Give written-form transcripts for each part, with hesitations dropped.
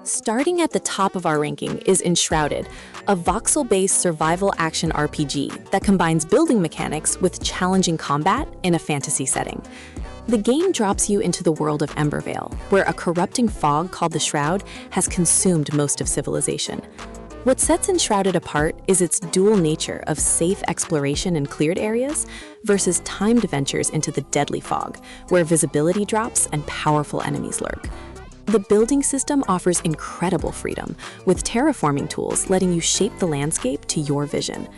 Starting at the top of our ranking is Enshrouded, a voxel-based survival action RPG that combines building mechanics with challenging combat in a fantasy setting. The game drops you into the world of Embervale, where a corrupting fog called the Shroud has consumed most of civilization. What sets Enshrouded apart is its dual nature of safe exploration in cleared areas versus timed ventures into the deadly fog, where visibility drops and powerful enemies lurk. The building system offers incredible freedom, with terraforming tools letting you shape the landscape to your vision.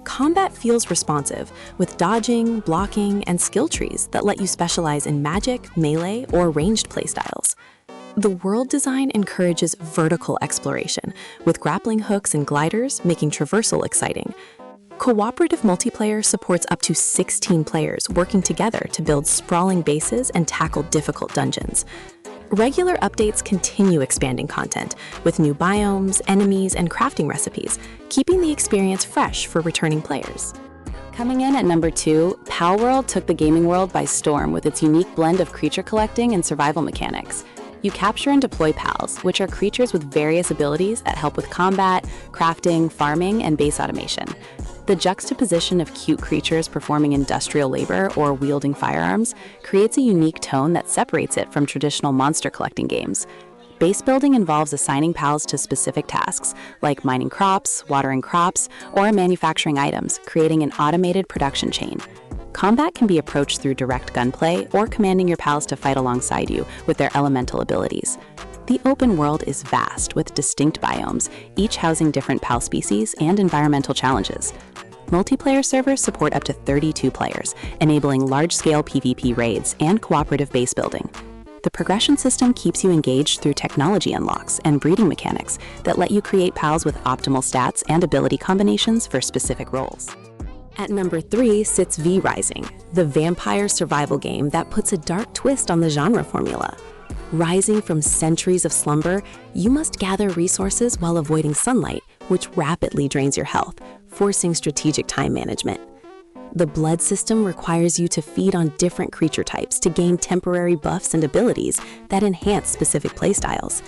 Combat feels responsive, with dodging, blocking, and skill trees that let you specialize in magic, melee, or ranged playstyles. The world design encourages vertical exploration, with grappling hooks and gliders making traversal exciting. Cooperative multiplayer supports up to 16 players working together to build sprawling bases and tackle difficult dungeons. Regular updates continue expanding content, with new biomes, enemies, and crafting recipes, keeping the experience fresh for returning players. Coming in at number 2, Palworld took the gaming world by storm with its unique blend of creature collecting and survival mechanics. You capture and deploy pals, which are creatures with various abilities that help with combat, crafting, farming, and base automation. The juxtaposition of cute creatures performing industrial labor or wielding firearms creates a unique tone that separates it from traditional monster collecting games. Base building involves assigning pals to specific tasks, like mining crops, watering crops, or manufacturing items, creating an automated production chain. Combat can be approached through direct gunplay or commanding your pals to fight alongside you with their elemental abilities. The open world is vast, with distinct biomes, each housing different pal species and environmental challenges. Multiplayer servers support up to 32 players, enabling large-scale PvP raids and cooperative base building. The progression system keeps you engaged through technology unlocks and breeding mechanics that let you create pals with optimal stats and ability combinations for specific roles. At number 3 sits V Rising, the vampire survival game that puts a dark twist on the genre formula. Rising from centuries of slumber, you must gather resources while avoiding sunlight, which rapidly drains your health, forcing strategic time management. The blood system requires you to feed on different creature types to gain temporary buffs and abilities that enhance specific playstyles.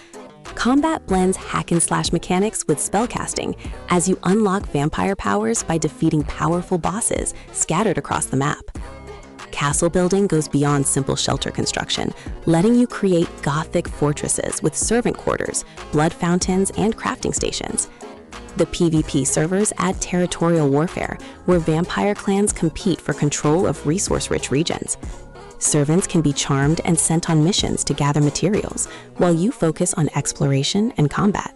Combat blends hack-and-slash mechanics with spellcasting as you unlock vampire powers by defeating powerful bosses scattered across the map. Castle building goes beyond simple shelter construction, letting you create gothic fortresses with servant quarters, blood fountains, and crafting stations. The PvP servers add territorial warfare, where vampire clans compete for control of resource-rich regions. Servants can be charmed and sent on missions to gather materials, while you focus on exploration and combat.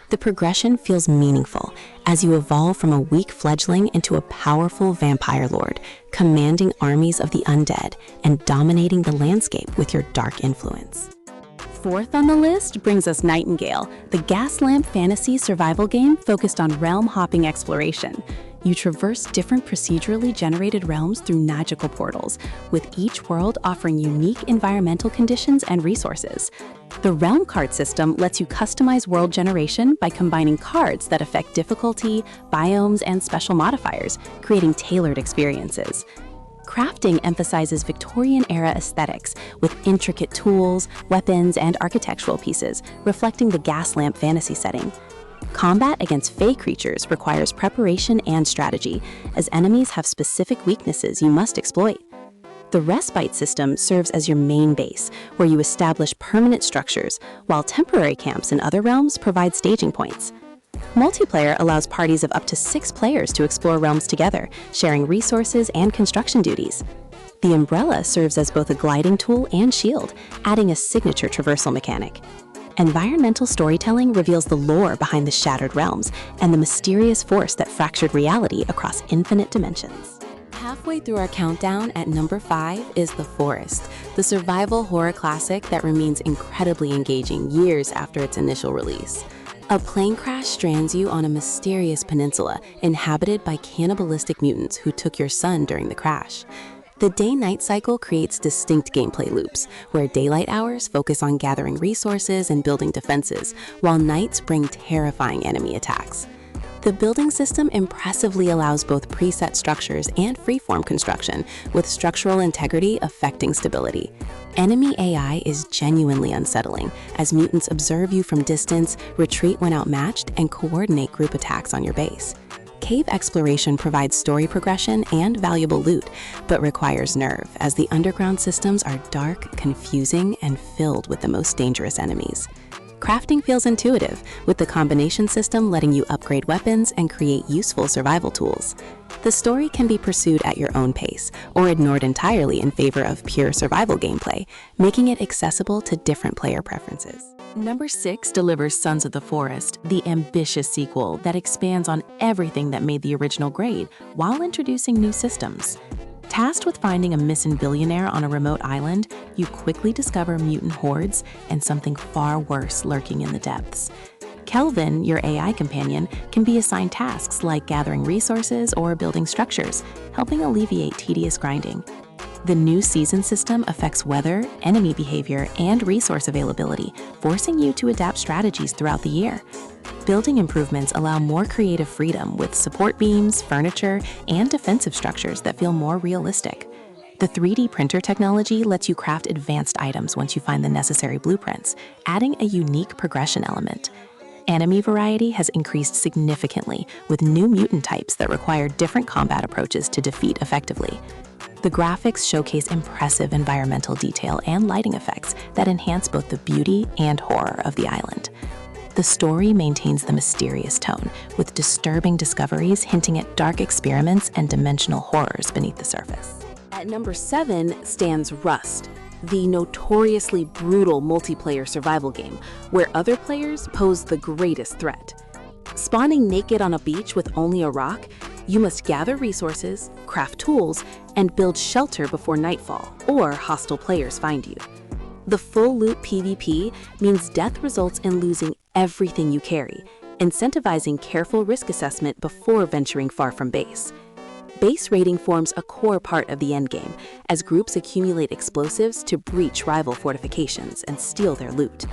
The progression feels meaningful as you evolve from a weak fledgling into a powerful vampire lord, commanding armies of the undead and dominating the landscape with your dark influence. Fourth on the list brings us Nightingale, the gas lamp fantasy survival game focused on realm-hopping exploration. You traverse different procedurally generated realms through magical portals, with each world offering unique environmental conditions and resources. The realm card system lets you customize world generation by combining cards that affect difficulty, biomes, and special modifiers, creating tailored experiences. Crafting emphasizes Victorian-era aesthetics with intricate tools, weapons, and architectural pieces, reflecting the gas lamp fantasy setting. Combat against fey creatures requires preparation and strategy, as enemies have specific weaknesses you must exploit. The respite system serves as your main base, where you establish permanent structures, while temporary camps in other realms provide staging points. Multiplayer allows parties of up to 6 players to explore realms together, sharing resources and construction duties. The umbrella serves as both a gliding tool and shield, adding a signature traversal mechanic. Environmental storytelling reveals the lore behind the shattered realms and the mysterious force that fractured reality across infinite dimensions. Halfway through our countdown, at number 5 is The Forest, the survival horror classic that remains incredibly engaging years after its initial release. A plane crash strands you on a mysterious peninsula inhabited by cannibalistic mutants who took your son during the crash. The day-night cycle creates distinct gameplay loops, where daylight hours focus on gathering resources and building defenses, while nights bring terrifying enemy attacks. The building system impressively allows both preset structures and freeform construction, with structural integrity affecting stability. Enemy AI is genuinely unsettling, as mutants observe you from distance, retreat when outmatched, and coordinate group attacks on your base. Cave exploration provides story progression and valuable loot, but requires nerve, as the underground systems are dark, confusing, and filled with the most dangerous enemies. Crafting feels intuitive, with the combination system letting you upgrade weapons and create useful survival tools. The story can be pursued at your own pace, or ignored entirely in favor of pure survival gameplay, making it accessible to different player preferences. Number 6 delivers Sons of the Forest, the ambitious sequel that expands on everything that made the original great while introducing new systems. Tasked with finding a missing billionaire on a remote island, you quickly discover mutant hordes and something far worse lurking in the depths. Kelvin, your AI companion, can be assigned tasks like gathering resources or building structures, helping alleviate tedious grinding. The new season system affects weather, enemy behavior, and resource availability, forcing you to adapt strategies throughout the year. Building improvements allow more creative freedom with support beams, furniture, and defensive structures that feel more realistic. The 3D printer technology lets you craft advanced items once you find the necessary blueprints, adding a unique progression element. Enemy variety has increased significantly, with new mutant types that require different combat approaches to defeat effectively. The graphics showcase impressive environmental detail and lighting effects that enhance both the beauty and horror of the island. The story maintains the mysterious tone, with disturbing discoveries hinting at dark experiments and dimensional horrors beneath the surface. At number 7 stands Rust, the notoriously brutal multiplayer survival game, where other players pose the greatest threat. Spawning naked on a beach with only a rock, you must gather resources, craft tools, and build shelter before nightfall, or hostile players find you. The full loot PvP means death results in losing everything you carry, incentivizing careful risk assessment before venturing far from base. Base raiding forms a core part of the endgame, as groups accumulate explosives to breach rival fortifications and steal their loot.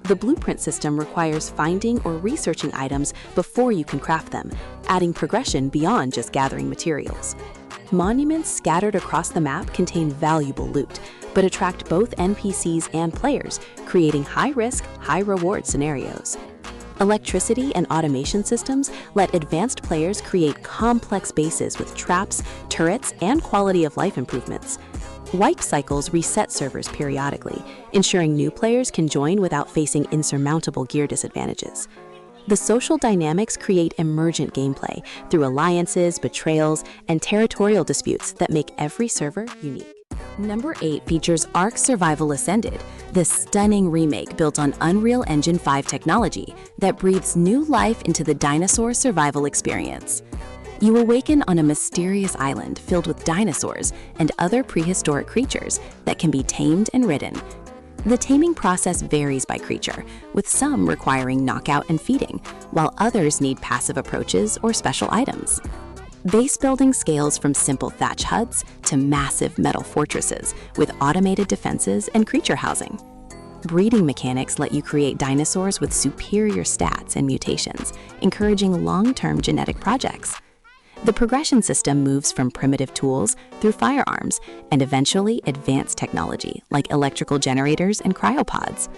The blueprint system requires finding or researching items before you can craft them, adding progression beyond just gathering materials. Monuments scattered across the map contain valuable loot, but attract both NPCs and players, creating high-risk, high-reward scenarios. Electricity and automation systems let advanced players create complex bases with traps, turrets, and quality-of-life improvements. Wipe cycles reset servers periodically, ensuring new players can join without facing insurmountable gear disadvantages. The social dynamics create emergent gameplay through alliances, betrayals, and territorial disputes that make every server unique. Number 8 features Ark Survival Ascended, the stunning remake built on Unreal Engine 5 technology that breathes new life into the dinosaur survival experience. You awaken on a mysterious island filled with dinosaurs and other prehistoric creatures that can be tamed and ridden. The taming process varies by creature, with some requiring knockout and feeding, while others need passive approaches or special items. Base building scales from simple thatch huts to massive metal fortresses with automated defenses and creature housing. Breeding mechanics let you create dinosaurs with superior stats and mutations, encouraging long-term genetic projects. The progression system moves from primitive tools through firearms and eventually advanced technology like electrical generators and cryopods.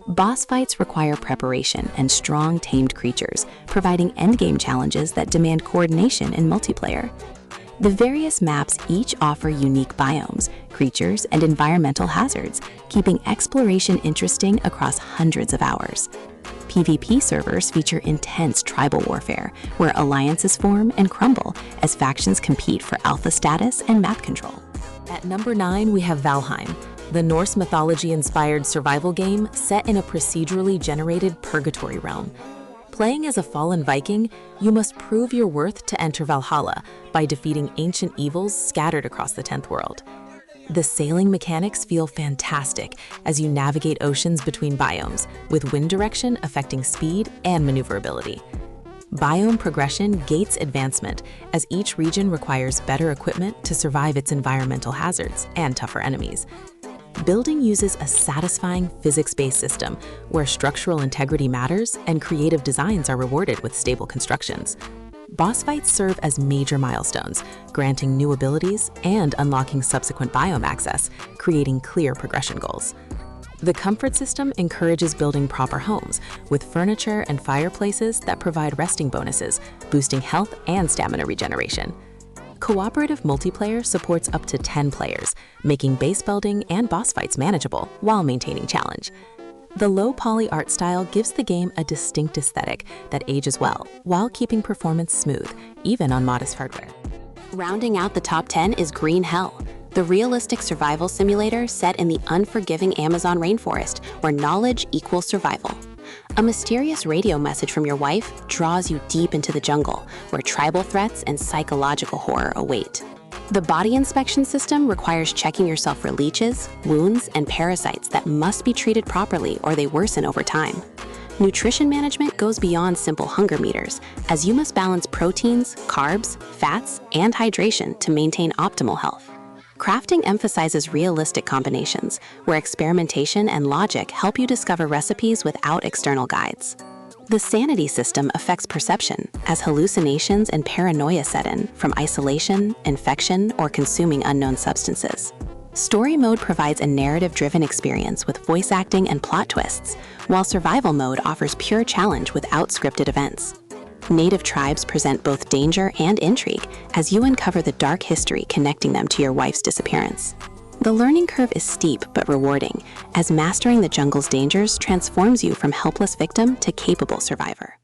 Boss fights require preparation and strong tamed creatures, providing endgame challenges that demand coordination in multiplayer. The various maps each offer unique biomes, creatures, and environmental hazards, keeping exploration interesting across hundreds of hours. PvP servers feature intense tribal warfare, where alliances form and crumble as factions compete for alpha status and map control. At number 9, we have Valheim, the Norse mythology-inspired survival game set in a procedurally generated purgatory realm. Playing as a fallen Viking, you must prove your worth to enter Valhalla by defeating ancient evils scattered across the 10th world. The sailing mechanics feel fantastic as you navigate oceans between biomes, with wind direction affecting speed and maneuverability. Biome progression gates advancement, as each region requires better equipment to survive its environmental hazards and tougher enemies. Building uses a satisfying physics-based system where structural integrity matters and creative designs are rewarded with stable constructions. Boss fights serve as major milestones, granting new abilities and unlocking subsequent biome access, creating clear progression goals. The comfort system encourages building proper homes with furniture and fireplaces that provide resting bonuses, boosting health and stamina regeneration. Cooperative multiplayer supports up to 10 players, making base building and boss fights manageable while maintaining challenge. The low-poly art style gives the game a distinct aesthetic that ages well while keeping performance smooth, even on modest hardware. Rounding out the top 10 is Green Hell, the realistic survival simulator set in the unforgiving Amazon rainforest where knowledge equals survival. A mysterious radio message from your wife draws you deep into the jungle, where tribal threats and psychological horror await. The body inspection system requires checking yourself for leeches, wounds, and parasites that must be treated properly or they worsen over time. Nutrition management goes beyond simple hunger meters, as you must balance proteins, carbs, fats, and hydration to maintain optimal health. Crafting emphasizes realistic combinations, where experimentation and logic help you discover recipes without external guides. The sanity system affects perception, as hallucinations and paranoia set in from isolation, infection, or consuming unknown substances. Story mode provides a narrative-driven experience with voice acting and plot twists, while survival mode offers pure challenge without scripted events. Native tribes present both danger and intrigue as you uncover the dark history connecting them to your wife's disappearance. The learning curve is steep but rewarding, as mastering the jungle's dangers transforms you from helpless victim to capable survivor.